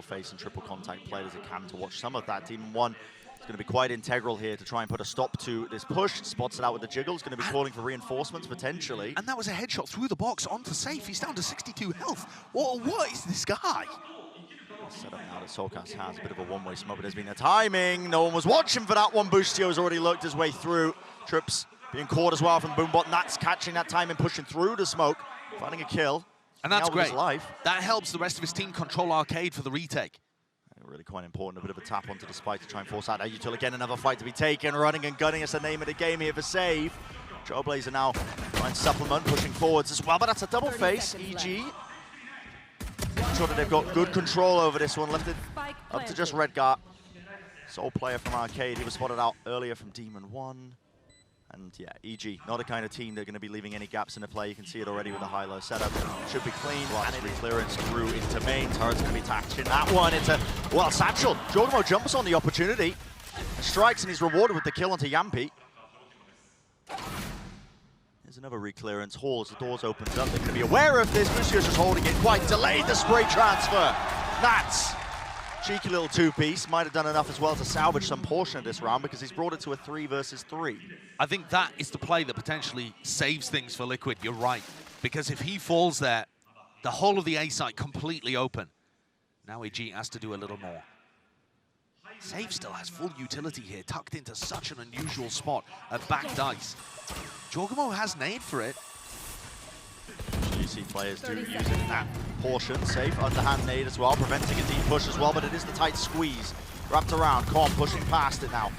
face and triple contact played as it can to watch some of that. Demon 1 is going to be quite integral here to try and put a stop to this push. Spots it out with the jiggle. He's going to be calling for reinforcements potentially. And that was a headshot through the box onto Sayf. He's down to 62 health. What is this guy? Set up now that soulcas has a bit of a one-way smoke, but there's been a timing. No one was watching for that one. Boostio has already lurked his way through. Trips being caught as well from Boombot. Nats catching that time and pushing through the smoke, finding a kill. And that's great. That helps the rest of his team control arcade for the retake. Really quite important, a bit of a tap onto the spike to try and force out util. Again, another fight to be taken. Running and gunning is the name of the game here for Sayf. Trailblazer now trying to supplement, pushing forwards as well, but that's a double face. EG. I'm sure that they've got good control over this one. Left it up to just Redgar. Sole player from Arcade. He was spotted out earlier from Demon 1. And yeah, EG, not a kind of team that are going to be leaving any gaps in the play. You can see it already with the high-low setup. Should be clean. And clearance through into main. Turret's going to be attaching that one into, well, Satchel. jawgemo jumps on the opportunity. Strikes and he's rewarded with the kill onto Jamppi. There's another re-clearance. Hall, as the doors opens up, they're going to be aware of this. Boostio's just holding it quite delayed. The spray transfer. Nats. Cheeky little two-piece. Might have done enough as well to salvage some portion of this round because he's brought it to a 3 versus 3. I think that is the play that potentially saves things for Liquid. You're right. Because if he falls there, the whole of the A site completely open. Now EG has to do a little more. Sayf still has full utility here, tucked into such an unusual spot at back dice. jawgemo has nade for it. You see players do use it in that portion. Sayf, underhand nade as well, preventing a deep push as well, but it is the tight squeeze. Wrapped around, Com pushing past it now.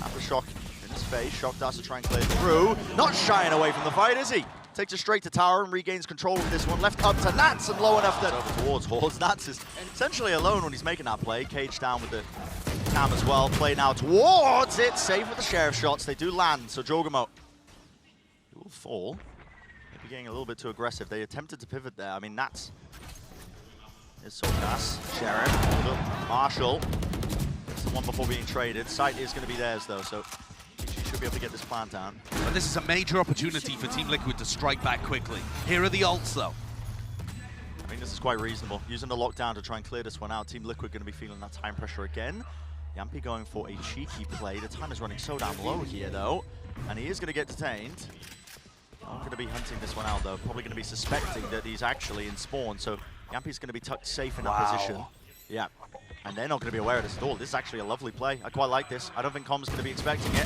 After Shock in his face, Shock does to try and clear through. Not shying away from the fight, is he? Takes it straight to tower and regains control of this one. Left up to Nats and low enough that over towards Halls. Nats is essentially alone when he's making that play. Cage down with the cam as well. Play now towards it. Sayf with the sheriff shots. They do land, so jawgemo will fall. Maybe getting a little bit too aggressive. They attempted to pivot there. I mean, Nats is soulcas. Sheriff. Marshall. It's the one before being traded. Sight is going to be theirs, though, so she should be able to get this plant down. But this is a major opportunity for Team Liquid to strike back quickly. Here are the ults, though. I think this is quite reasonable. Using the lockdown to try and clear this one out. Team Liquid going to be feeling that time pressure again. Jamppi going for a cheeky play. The time is running so damn low here, though. And he is going to get detained. Not going to be hunting this one out, though. Probably going to be suspecting that he's actually in spawn. So Jamppi's going to be tucked safe in that position. Yeah. And they're not going to be aware of this at all. This is actually a lovely play. I quite like this. I don't think Com's going to be expecting it.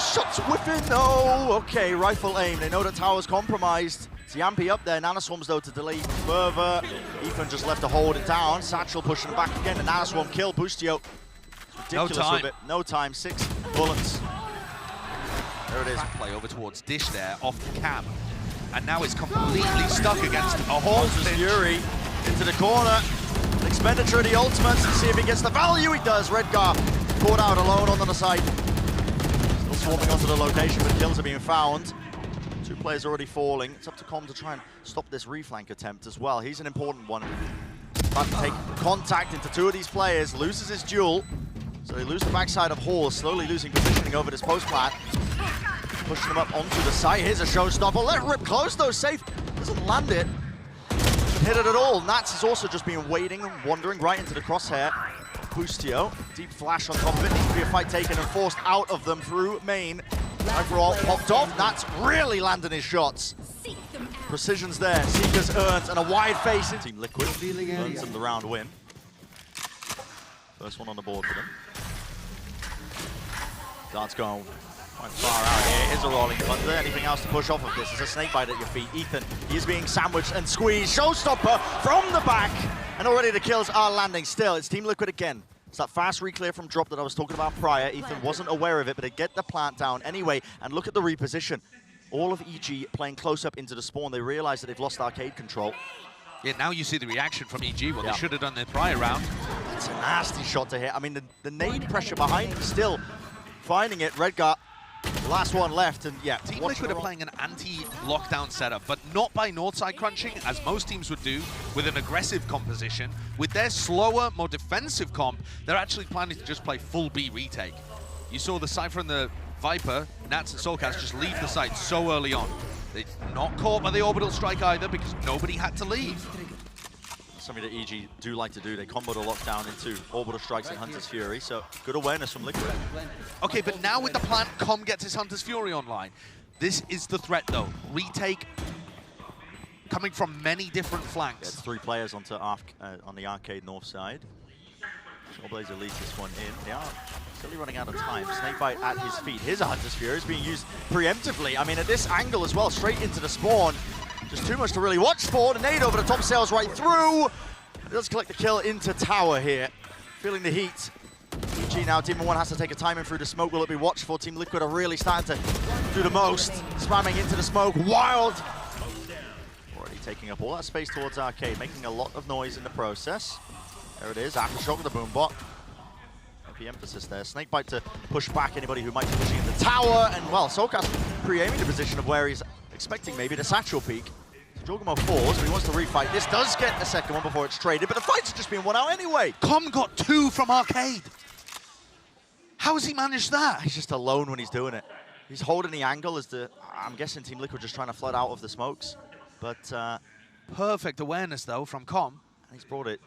Shots whipping. No. Okay, rifle aim. They know that tower's compromised. It's Jamppi up there. Nanoswarms, though, to delay even further. Ethan just left to hold it down. Satchel pushing back again. The Nanoswarm kill. Boostio. Ridiculous no time. with it. No time. 6 bullets. There it is. Play over towards Dish there, off the cam. And now it's completely stuck against a Hall. Fury into the corner. An expenditure of the ultimates and see if he gets the value. He does. Redgar caught out alone on the side. Still swarming onto the location, but kills are being found. 2 players already falling. It's up to Com to try and stop this reflank attempt as well. He's an important one. About to take contact into 2 of these players. Loses his duel. So they lose the backside of Hall, slowly losing positioning over this post plant. Pushing him up onto the site. Here's a showstopper. Let it rip close though. Sayf doesn't land it. Hit it at all. Nats has also just been waiting and wandering right into the crosshair. Boostio, deep flash on top of it. Needs to be a fight taken and forced out of them through main. Overall popped off. Nats really landing his shots. Precision's there. Seekers earns and a wide face. Team Liquid earns them the round win. First one on the board for them. Dart's going quite far out here. Here's a rolling thunder. Anything else to push off of this? There's a snake bite at your feet. Ethan, he is being sandwiched and squeezed. Showstopper from the back. And already the kills are landing still. It's Team Liquid again. It's that fast reclear from drop that I was talking about prior. Ethan wasn't aware of it, but they get the plant down anyway. And look at the reposition. All of EG playing close up into the spawn. They realize that they've lost arcade control. Yeah, now you see the reaction from EG, what they should have done in the prior round. It's a nasty shot to hit. I mean, the nade pressure behind him still finding it. Redgar, the last one left, and yeah. Team Liquid are playing an anti-lockdown setup, but not by northside crunching, as most teams would do, with an aggressive composition. With their slower, more defensive comp, they're actually planning to just play full B retake. You saw the Cypher and the Viper, Nats and soulcas just leave the site so early on. They're not caught by the orbital strike either because nobody had to leave. something that EG do like to do. They combo the lockdown into orbital strikes and Hunter's Fury, so good awareness from Liquid. Okay, but now with the plant, Com gets his Hunter's Fury online. This is the threat, though. Retake coming from many different flanks. It's 3 players on the arcade north side. Trailblazer leads this one in. They are slowly running out of time. Snakebite at his feet. Here's a Hunter's Fury. It's being used preemptively. I mean, at this angle as well, straight into the spawn. Just too much to really watch for. The nade over the top, sails right through. It does collect the kill into tower here. Feeling the heat. EG now, Team 1 has to take a timing through the smoke. Will it be watched for? Team Liquid are really starting to do the most. Spamming into the smoke. Wild. Already taking up all that space towards arcade, making a lot of noise in the process. There it is, Aftershock with the boombot. The emphasis there. Snakebite to push back anybody who might be pushing in the tower. And, well, soulcas pre-aiming the position of where he's expecting maybe the satchel peak. jawgemo falls, but he wants to refight. This does get the second one before it's traded, but the fight's just been won out anyway. Com got 2 from arcade. How has he managed that? He's just alone when he's doing it. He's holding the angle as I'm guessing Team Liquid just trying to flood out of the smokes. But perfect awareness, though, from Com. And he's brought it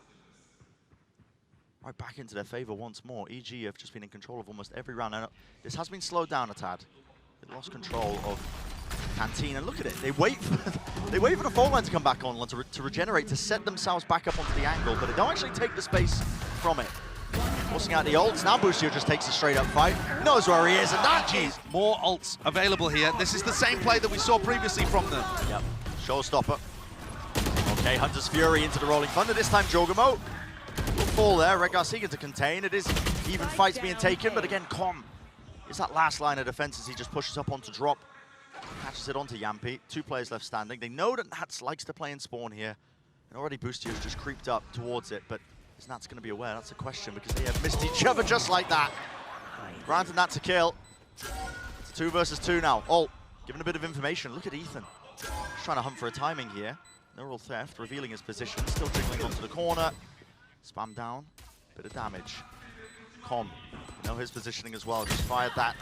right back into their favor once more. EG have just been in control of almost every round. And this has been slowed down a tad. They lost control of Canteen, and look at it. They wait for the phone line to come back on to regenerate, to set themselves back up onto the angle, but they don't actually take the space from it. Forcing out the ults. Now Boostio just takes a straight up fight. Knows where he is, and that is more ults available here. This is the same play that we saw previously from them. Yep. Showstopper. Okay, Hunter's Fury into the Rolling Thunder. This time jawgemo. Will fall there. Redgar seeking to contain. It is even fights being taken, but again, Com is that last line of defense as he just pushes up onto drop. Catches it onto Jamppi. 2 players left standing. They know that Nats likes to play in spawn here. And already Boostio's just creeped up towards it, but is Nats going to be aware? That's a question, because they have missed each other just like that. Granted Nats a kill. It's 2 versus 2 now. Ult, giving a bit of information. Look at Ethan. Just trying to hunt for a timing here. Neural theft, revealing his position. Still jiggling onto the corner. Spam down. Bit of damage. Com, you know his positioning as well. Just fired that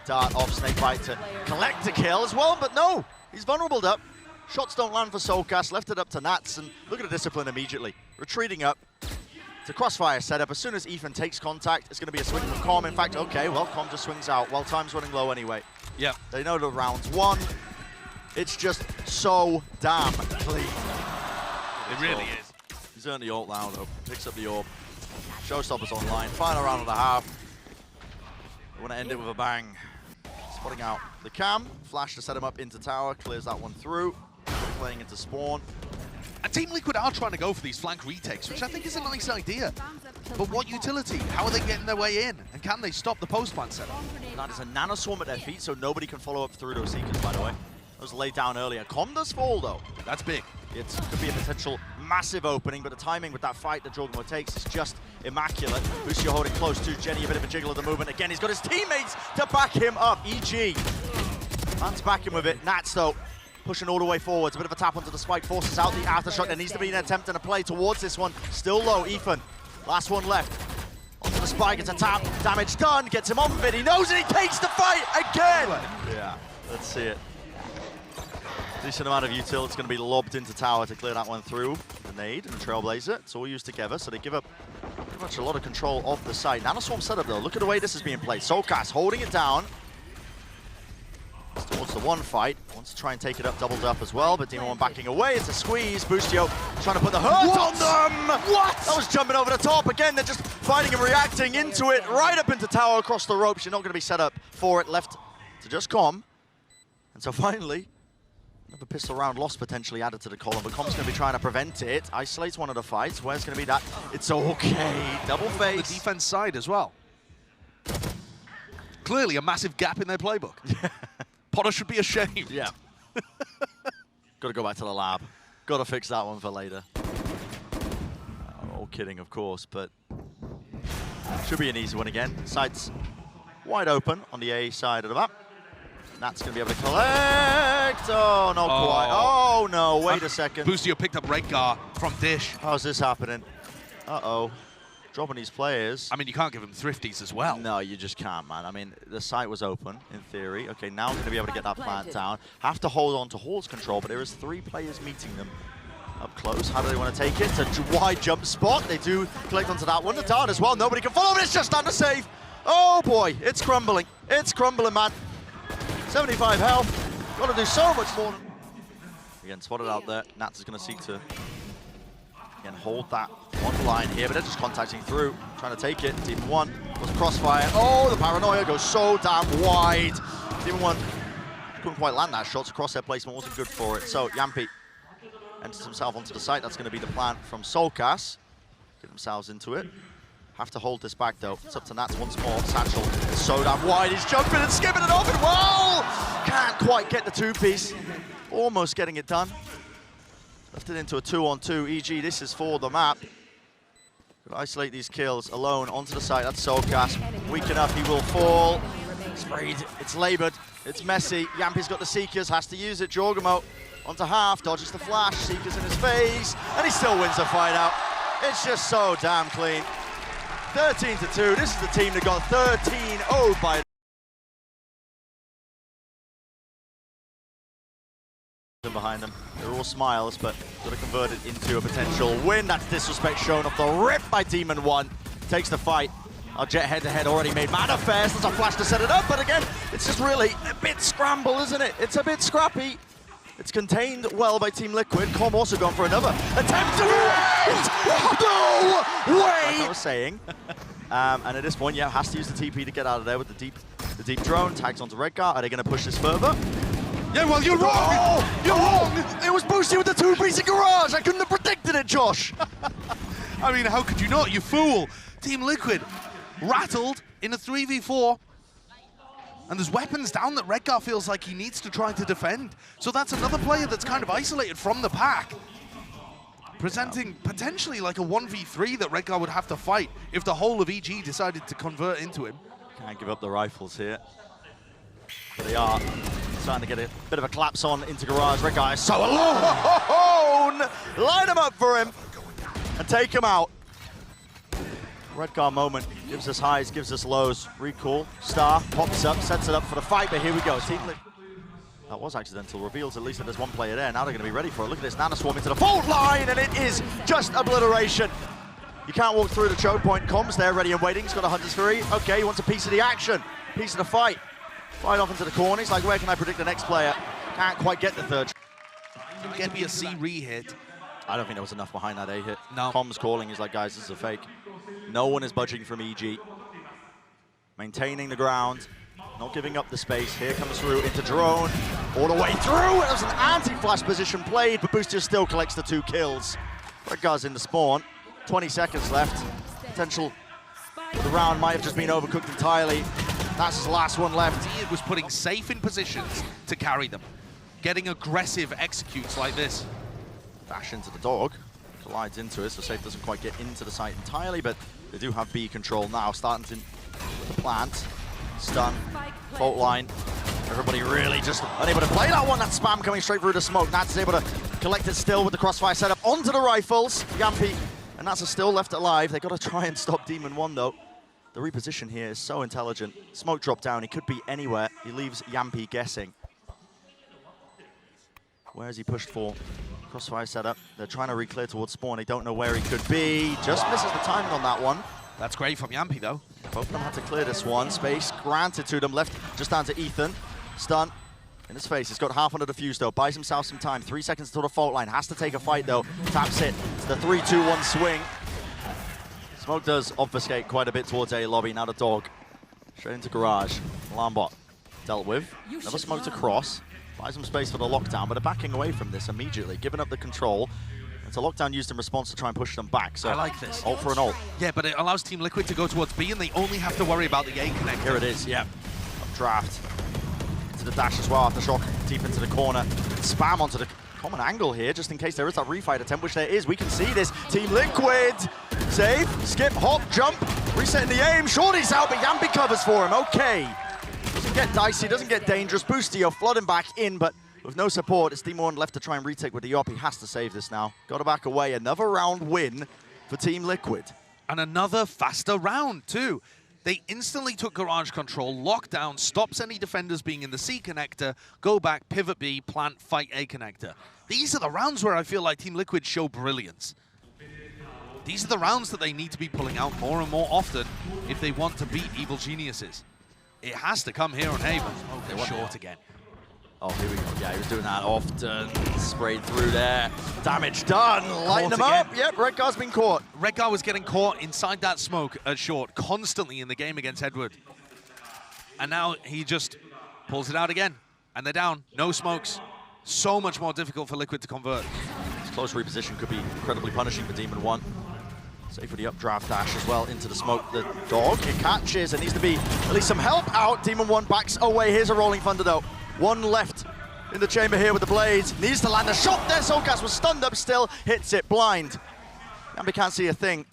dart off Snakebite to collect the kill as well, but no! He's vulnerable up. Shots don't land for soulcas, left it up to Nats, and look at the discipline immediately. Retreating up. It's a crossfire setup. As soon as Ethan takes contact, it's going to be a swing from Com. In fact, okay, well, Com just swings out. Well, time's running low anyway. Yeah. They know the round's won. It's just so damn clean. It really is. He's earned the ult now, though. Picks up the orb. Showstopper's online. Final round and a half. They want to end it with a bang. Spotting out the cam. Flash to set him up into tower. Clears that one through. Playing into spawn. And Team Liquid are trying to go for these flank retakes, which I think is a nice idea. But what utility? How are they getting their way in? And can they stop the post-plant setup? That is a nanoswarm at their feet, so nobody can follow up through those seekers, by the way. Those laid down earlier. Com does fall, though. That's big. It could be a potential massive opening, but the timing with that fight that jawgemo takes is just immaculate. Boostio holding close to Jenny, a bit of a jiggle of the movement. Again, he's got his teammates to back him up. EG. Man's backing with it. Nats, though, pushing all the way forwards. A bit of a tap onto the spike, forces out the aftershock. There needs to be an attempt and a play towards this one. Still low, Ethan. Last one left. Onto the spike, it's a tap. Damage done, gets him on bit. He knows it, he takes the fight again! Yeah, let's see it. Decent amount of util. It's going to be lobbed into tower to clear that one through. The nade and the trailblazer. It's all used together, so they give up pretty much a lot of control of the site. Nanoswarm setup, though. Look at the way this is being played. soulcas holding it down. It's towards the one fight. Wants to try and take it up, doubled up as well, but Demon 1 backing away. It's a squeeze. Boostio trying to put the hurt on them! What? That was jumping over the top. Again, they're just fighting and reacting into it. Right up into tower, across the ropes. You're not going to be set up for it. Left to just Com. And so finally, another pistol round loss potentially added to the column, but Com's going to be trying to prevent it. Isolates one of the fights. Where's going to be that? It's okay. Double face. The defense side as well. Clearly a massive gap in their playbook. Potter should be ashamed. Yeah. Got to go back to the lab. Got to fix that one for later. All kidding, of course, but should be an easy one again. Sights wide open on the A side of the map. Nat's going to be able to collect. Oh, not quite. Oh, no. Wait a second. Boostio picked up Redgar from Dish. How's this happening? Uh-oh. Dropping these players. I mean, you can't give them thrifties as well. No, you just can't, man. I mean, the site was open, in theory. Okay, now I'm going to be able to get that plant down. Have to hold on to Hall's control, but there is 3 players meeting them Up close, how do they want to take it? It's a wide jump spot. They do collect onto that one. The dart as well. Nobody can follow, but it's just under save. Oh boy, it's crumbling. It's crumbling, man. 75 health. Got to do so much more. Again, spotted out there. Nats is going to seek to again hold that one line here, but they're just contacting through, trying to take it. Demon 1 was crossfire. Oh, the paranoia goes so damn wide. Demon 1 couldn't quite land that shot. Crosshair placement wasn't good for it. So Jamppi enters himself onto the site. That's going to be the plan from soulcas. Get themselves into it. Have to hold this back though. It's up to Nats once more. Satchel is so damn wide. He's jumping and skipping it off and whoa! Can't quite get the two-piece. Almost getting it done. Left it into a 2-on-2. EG, this is for the map. Could isolate these kills alone onto the site. That's soulcas. Weak enough, he will fall. Sprayed. It's labored. It's messy. Jamppi's got the Seekers, has to use it. Jawgemo onto half, dodges the flash. Seekers in his face, and he still wins the fight out. It's just so damn clean. 13-2. This is the team that got 13-0 by behind them. They're all smiles, but got to convert it into a potential win. That's disrespect shown off the rip by Demon 1. Takes the fight. Our Jet head-to-head already made manifest. There's a flash to set it up, but again, it's just really a bit scramble, isn't it? It's a bit scrappy. It's contained well by Team Liquid. Com also gone for another attempt to win! No way! Like I was saying. And at this point, yeah, has to use the TP to get out of there with the deep drone. Tags onto Redgar. Are they going to push this further? Yeah, well, you're wrong! Oh, you're wrong! It was Boostio with the two-piece garage! I couldn't have predicted it, Josh! I mean, how could you not, you fool? Team Liquid rattled in a 3v4. And there's weapons down that Redgar feels like he needs to try to defend. So that's another player that's kind of isolated from the pack. Presenting potentially like a 1v3 that Redgar would have to fight if the whole of EG decided to convert into him. Can't give up the rifles here. But they are starting to get a bit of a collapse on into garage. Redgar is so alone! Line him up for him and take him out. Redgar moment, gives us highs, gives us lows. Recall, Star, pops up, sets it up for the fight, but here we go. That was accidental, reveals at least that there's one player there. Now they're going to be ready for it. Look at this, Nana swarm into the fault line, and it is just obliteration. You can't walk through the choke point. Comms there, ready and waiting. He's got a Hunter's Fury. Okay, he wants a piece of the action, piece of the fight. Fight off into the corner. He's like, where can I predict the next player? Can't quite get the third. Get me a C re-hit. I don't think there was enough behind that A hit. No. Comms calling, he's like, guys, this is a fake. No one is budging from EG. Maintaining the ground, not giving up the space. Here comes through into drone, all the way through. It was an anti-flash position played, but Boostio still collects the 2 kills. Redgar's in the spawn, 20 seconds left. Potential, the round might have just been overcooked entirely. That's his last one left. He was putting Sayf in positions to carry them. Getting aggressive executes like this. Dash into the dog, collides into it, so Sayf doesn't quite get into the site entirely, but they do have B control now, starting to with the plant, stun, fault line. Everybody really just unable to play that one. That spam coming straight through the smoke. Nats is able to collect it still with the crossfire setup onto the rifles. Jamppi and Nats are still left alive. They got to try and stop Demon 1 though. The reposition here is so intelligent. Smoke drop down, he could be anywhere. He leaves Jamppi guessing. Where is he pushed for? Crossfire setup. They're trying to re-clear towards spawn. They don't know where he could be. Just misses the timing on that one. That's great from Jamppi though. Both of them had to clear this one. Space granted to them. Left just down to Ethan. Stun in his face. He's got half under the fuse though. Buys himself some time. 3 seconds until the fault line. Has to take a fight though. Taps it. It's the 3-2-1 swing. Smoke does obfuscate quite a bit towards A lobby. Now the dog. Straight into garage. Alarm bot dealt with. Never smoked across. Buys some space for the lockdown, but they're backing away from this immediately, giving up the control. It's a lockdown used in response to try and push them back. So I like this. Ult for an ult. Yeah, but it allows Team Liquid to go towards B, and they only have to worry about the A connect. Here it is, yeah. Draft. Into the dash as well, after shock deep into the corner. Spam onto the common angle here, just in case there is that refight attempt, which there is. We can see this. Team Liquid. Save, skip, hop, jump. Resetting the aim. Shorty's out, but Jamppi covers for him. Okay. Doesn't get dicey, doesn't get dangerous. Boostio flooding back in, but with no support, it's Demon 1 left to try and retake with the op. He has to save this now. Got to back away. Another round win for Team Liquid. And another faster round, too. They instantly took garage control, lockdown, stops any defenders being in the C connector, go back, pivot B, plant, fight A connector. These are the rounds where I feel like Team Liquid show brilliance. These are the rounds that they need to be pulling out more and more often if they want to beat Evil Geniuses. It has to come here on Haven. Oh, they're short again. Oh, here we go. Yeah, he was doing that often. Sprayed through there. Damage done. Lighten him up. Yep, Redgar's been caught. Redgar was getting caught inside that smoke at short constantly in the game against Edward. And now he just pulls it out again. And they're down. No smokes. So much more difficult for Liquid to convert. This close reposition could be incredibly punishing for Demon 1. Safe for the updraft dash as well into the smoke. The dog, it catches. There needs to be at least some help out. Demon 1 backs away. Here's a rolling thunder though. One left in the chamber here with the blades. Needs to land a shot there. soulcas was stunned up still. Hits it blind. Jamppi can't see a thing.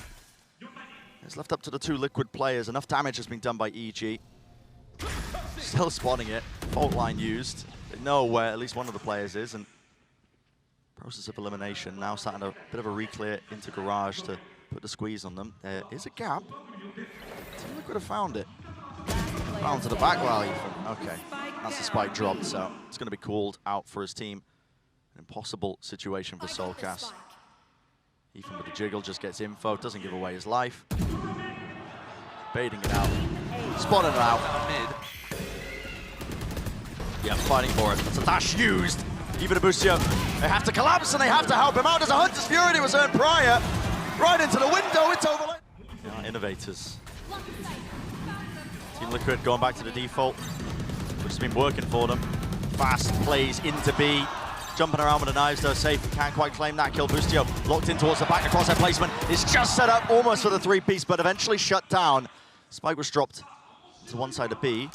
It's left up to the two Liquid players. Enough damage has been done by EG. Still spotting it. Fault line used. They know where at least one of the players is. And process of elimination. Now starting a bit of a re-clear into garage to put the squeeze on them. There is a gap. Team Liquid have found it. Found to the back value. Okay. That's the spike dropped, so it's going to be called out for his team. An impossible situation for soulcas. Ethan with the jiggle just gets info, doesn't give away his life. Baiting it out. Spotting it out. Mid. Yeah, fighting for it. That's a dash used. Even a Boostio. They have to collapse and they have to help him out. There's a Hunter's Fury that was earned prior. Right into the window, it's overlaid. Yeah, innovators. Team Liquid going back to the default, which has been working for them. Fast plays into B. Jumping around with the knives though, Sayf can't quite claim that kill. Boostio locked in towards the back, the crosshair placement is just set up almost for the three-piece, but eventually shut down. Spike was dropped to one side of B.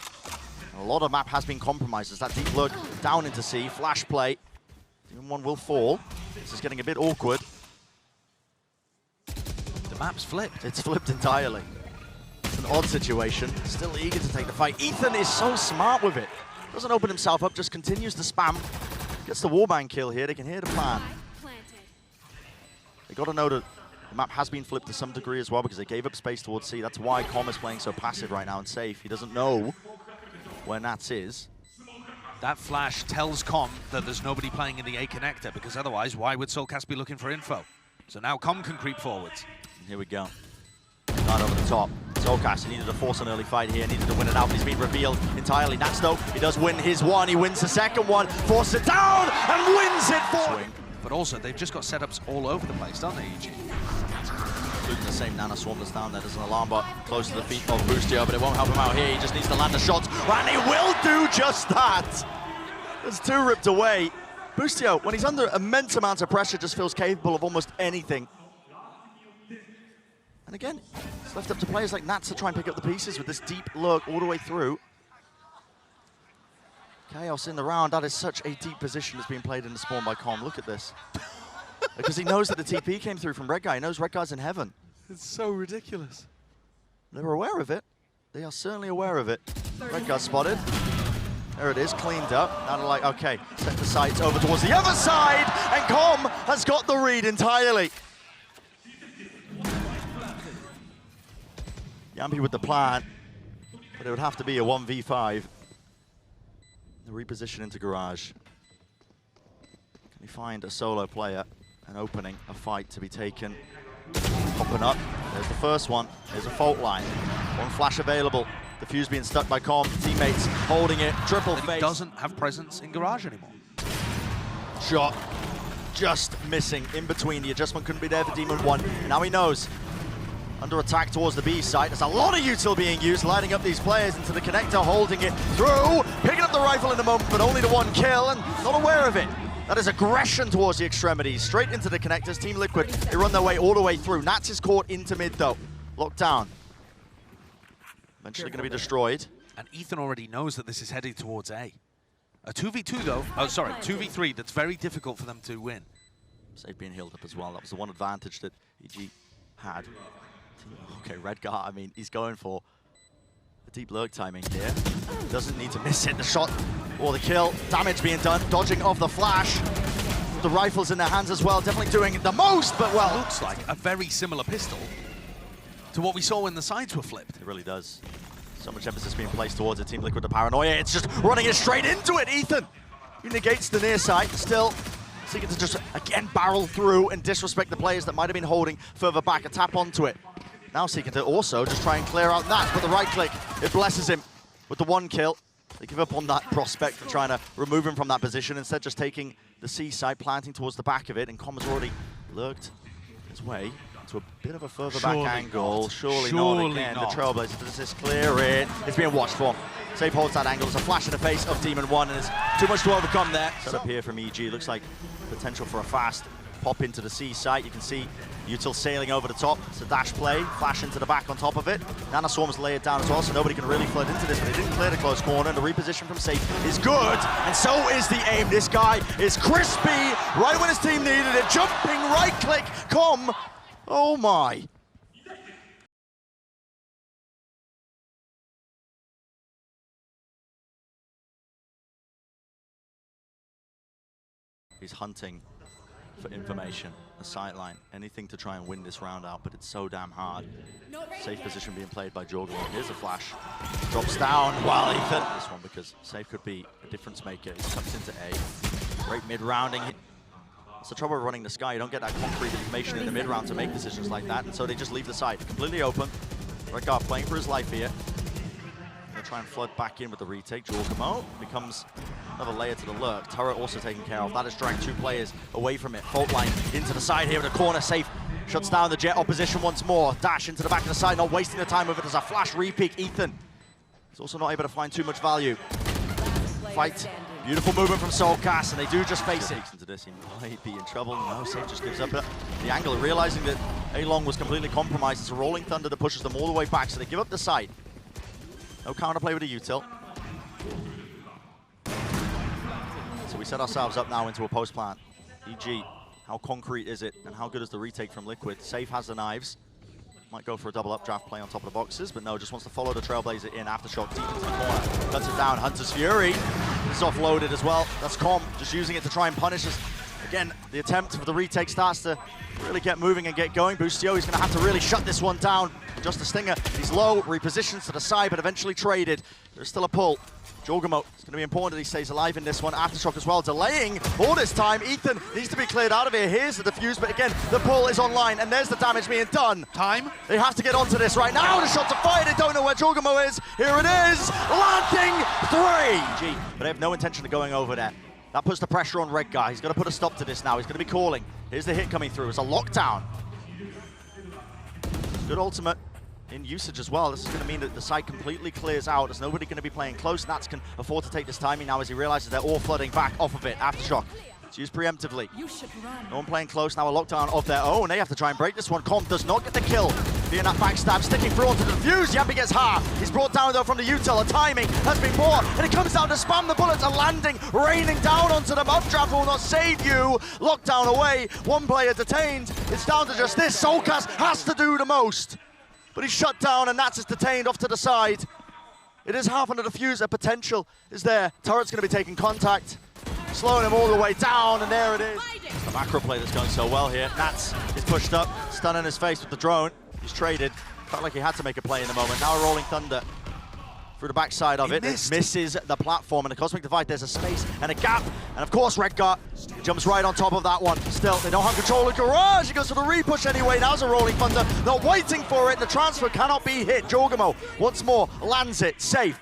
A lot of map has been compromised as that deep look down into C, flash play. Even one will fall. This is getting a bit awkward. The map's flipped. It's flipped entirely. It's an odd situation. Still eager to take the fight. Ethan is so smart with it. Doesn't open himself up, just continues to spam. Gets the warband kill here. They can hear the plan. They got to know that the map has been flipped to some degree as well because they gave up space towards C. That's why Com is playing so passive right now and Sayf. He doesn't know where Nats is. That flash tells Com that there's nobody playing in the A connector because otherwise, why would soulcas be looking for info? So now Com can creep forwards. And here we go. Right over the top. soulcas, he needed to force an early fight here, needed to win it out, but he's been revealed entirely. Nats though, he does win his one, he wins the second one, forces it down, and wins it for him. But also, they've just got setups all over the place, don't they, EG? Including the same Nana Swarm that's down there. There's an alarm bot close to the feet of Boostio, but it won't help him out here. He just needs to land a shot, and he will do just that. There's two ripped away. Boostio, when he's under immense amounts of pressure, just feels capable of almost anything. And again, it's left up to players like Nats to try and pick up the pieces with this deep look all the way through. Chaos in the round. That is such a deep position that's being played in the spawn by Com. Look at this. Because he knows that the TP came through from Redgar. He knows Redgar's in heaven. It's so ridiculous. They're aware of it. They are certainly aware of it. Redgar spotted. There it is, cleaned up. Now they're like, okay, set the sights over towards the other side, and Com has got the read entirely. Jamppi with the plan, but it would have to be a 1v5. The reposition into garage. Can he find a solo player? An opening, a fight to be taken. Popping up, there's the first one. There's a fault line. One flash available. The fuse being stuck by Com. Teammates holding it, triple face. He doesn't have presence in garage anymore. Shot just missing in between. The adjustment couldn't be there for Demon 1. Now he knows. Under attack towards the B site. There's a lot of util being used, lining up these players into the connector, holding it through, picking up the rifle in the moment, but only the one kill, and not aware of it. That is aggression towards the extremities, straight into the connectors. Team Liquid, they run their way all the way through. Nats is caught into mid though, locked down. Eventually going to be destroyed. And Ethan already knows that this is heading towards A. A 2v2 though, oh sorry, 2v3, that's very difficult for them to win. Sayf being healed up as well. That was the one advantage that EG had. Okay, Redgar, I mean, he's going for a deep lurk timing here. Doesn't need to miss it. The shot or the kill. Damage being done. Dodging off the flash. The rifle's in their hands as well. Definitely doing the most, but well. Looks like a very similar pistol to what we saw when the sides were flipped. It really does. So much emphasis being placed towards the Team Liquid, the paranoia. It's just running it straight into it, Ethan. He negates the near sight. Still seeking to just, again, barrel through and disrespect the players that might have been holding further back and tap onto it. Now seeking to also just try and clear out that, but the right click, it blesses him with the 1 kill. They give up on that prospect and trying to remove him from that position, instead just taking the C side, planting towards the back of it, and Com has already lurked his way to a bit of a further back angle. Surely not again. The Trailblazer does this clear it. It's being watched for. Sayf holds that angle. There's a flash in the face of Demon 1, and it's too much to overcome there. Set up here from EG. Looks like potential for a fast pop into the C site. You can see Util sailing over the top. It's a dash play, flash into the back on top of it. Nana Swarm's laid down as well, so nobody can really flood into this, but they didn't clear the close corner, and the reposition from Sayf is good, and so is the aim. This guy is crispy, right when his team needed it. Jumping right click, Com. Oh my. He's hunting for information, a sightline, anything to try and win this round out, but it's so damn hard. Safe position being played by jawgemo. Here's a flash. Drops down while Ethan. This one because Safe could be a difference maker. He tucks into A. Great mid-rounding. It's the trouble with running the sky. You don't get that concrete information in the mid-round to make decisions like that, and so they just leave the site completely open. Redgar playing for his life here. Gonna try and flood back in with the retake. jawgemo becomes another layer to the lurk. Turret also taken care of. That has dragged 2 players away from it. Fault line into the side here in the corner. Safe shuts down the Jet opposition once more. Dash into the back of the side, not wasting the time with it. There's a flash re-peek. Ethan is also not able to find too much value. Fight. Beautiful movement from soulcas, and they do just face it. Into this, he might be in trouble. No, Safe just gives up the angle, realizing that A-Long was completely compromised. It's a rolling thunder that pushes them all the way back, so they give up the side. No counterplay with a util. So we set ourselves up now into a post plant. EG, how concrete is it, and how good is the retake from Liquid? Sayf has the knives. Might go for a double updraft play on top of the boxes, but no, just wants to follow the Trailblazer in. Aftershock deep into the corner. Cuts it down. Hunter's Fury is offloaded as well. That's Com just using it to try and punish us. Again, the attempt for the retake starts to really get moving and get going. Boostio, he's going to have to really shut this one down. Just a stinger. He's low, repositions to the side, but eventually traded. There's still a pull. jawgemo, it's going to be important that he stays alive in this one. Aftershock as well, delaying all this time. Ethan needs to be cleared out of here. Here's the defuse, but again, the pull is online, and there's the damage being done. Time. They have to get onto this right now. The shots are fired. They don't know where jawgemo is. Here it is. Landing 3. But they have no intention of going over there. That puts the pressure on Redgar. He's got to put a stop to this now. He's going to be calling. Here's the hit coming through. It's a lockdown. Good ultimate in usage as well. This is going to mean that the site completely clears out. There's nobody going to be playing close. Nats can afford to take this timing now as he realizes they're all flooding back off of it. Aftershock. It's used preemptively. No one playing close now. A lockdown of their own. They have to try and break this one. Com does not get the kill. Being that backstab, sticking through onto the defuse. Jamppi gets half. He's brought down though from the util. The timing has been poor, and it comes down to spam. The bullets are landing, raining down onto them. Updraft will not save you. Lockdown away. One player detained. It's down to just this. soulcas has to do the most, but he's shut down, and Nats is detained off to the side. It is half on the defuse. Their potential is there. Turret's going to be taking contact, slowing him all the way down, and there it is. It's the macro play that's going so well here. Nats is pushed up, stunning his face with the drone. He's traded. Felt like he had to make a play in the moment. Now a rolling thunder through the backside of it. It misses the platform, and the Cosmic Divide, there's a space and a gap. And of course, Redgar jumps right on top of that one. Still, they don't have control of Garage. He goes for the repush anyway. Now's a rolling thunder. Not waiting for it. The transfer cannot be hit. jawgemo once more lands it. Safe.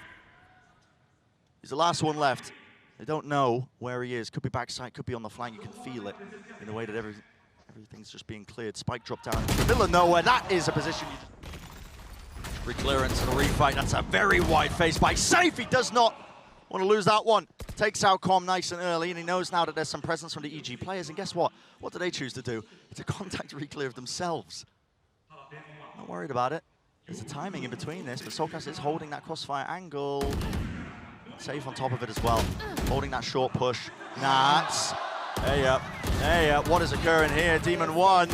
He's the last one left. They don't know where he is. Could be backside, could be on the flank. You can feel it in the way that everything's just being cleared. Spike drop down in the middle of nowhere. That is a position you just... Re-clearance and a refight. That's a very wide face by Sayf. He does not want to lose that one. Takes out Com nice and early, and he knows now that there's some presence from the EG players. And guess what? What do they choose to do? It's a contact re-clear of themselves. Not worried about it. There's a timing in between this, but soulcas is holding that crossfire angle. Safe on top of it as well. Holding that short push. Nats. Hey, what is occurring here? Demon 1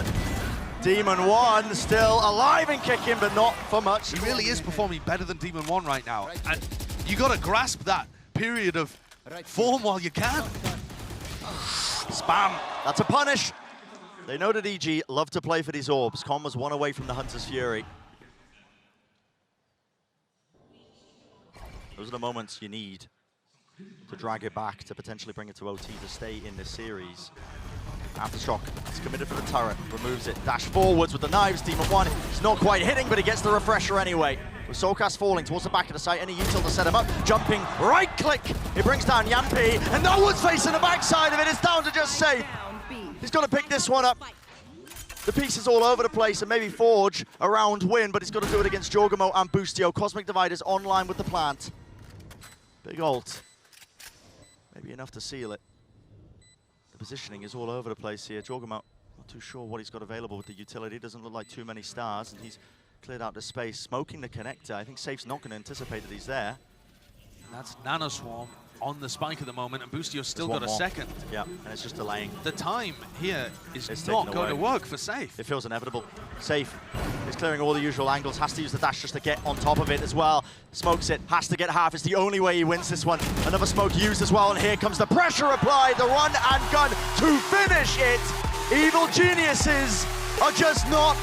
still alive and kicking, but not for much. He really is performing better than Demon 1 right now. And you got to grasp that period of form while you can. Spam. That's a punish. They know that EG love to play for these orbs. Com was one away from the Hunter's Fury. Those are the moments you need to drag it back, to potentially bring it to OT to stay in this series. Aftershock, he's committed for the turret, removes it, dash forwards with the knives, Demon 1. He's not quite hitting, but he gets the refresher anyway. With soulcas falling towards the back of the site, any util to set him up, jumping, right click, he brings down Jamppi, and no one's facing the backside of it, it's down to just Sayf. He's got to pick this one up. The pieces all over the place, and maybe forge a round win, but he's got to do it against jawgemo and Boostio. Cosmic Divide is online with the plant. Big ult. Maybe enough to seal it. The positioning is all over the place here. jawgemo, not too sure what he's got available with the utility. Doesn't look like too many stars, and he's cleared out the space, smoking the connector. I think Sayf's not going to anticipate that he's there. And that's Nano Swarm on the spike at the moment, and Boostio's still got a second. Yeah, and it's just delaying. The time here is not going to work for Sayf. It feels inevitable. Sayf is clearing all the usual angles, has to use the dash just to get on top of it as well. Smokes it, has to get half. It's the only way he wins this one. Another smoke used as well, and here comes the pressure applied, the run and gun to finish it. Evil geniuses are just not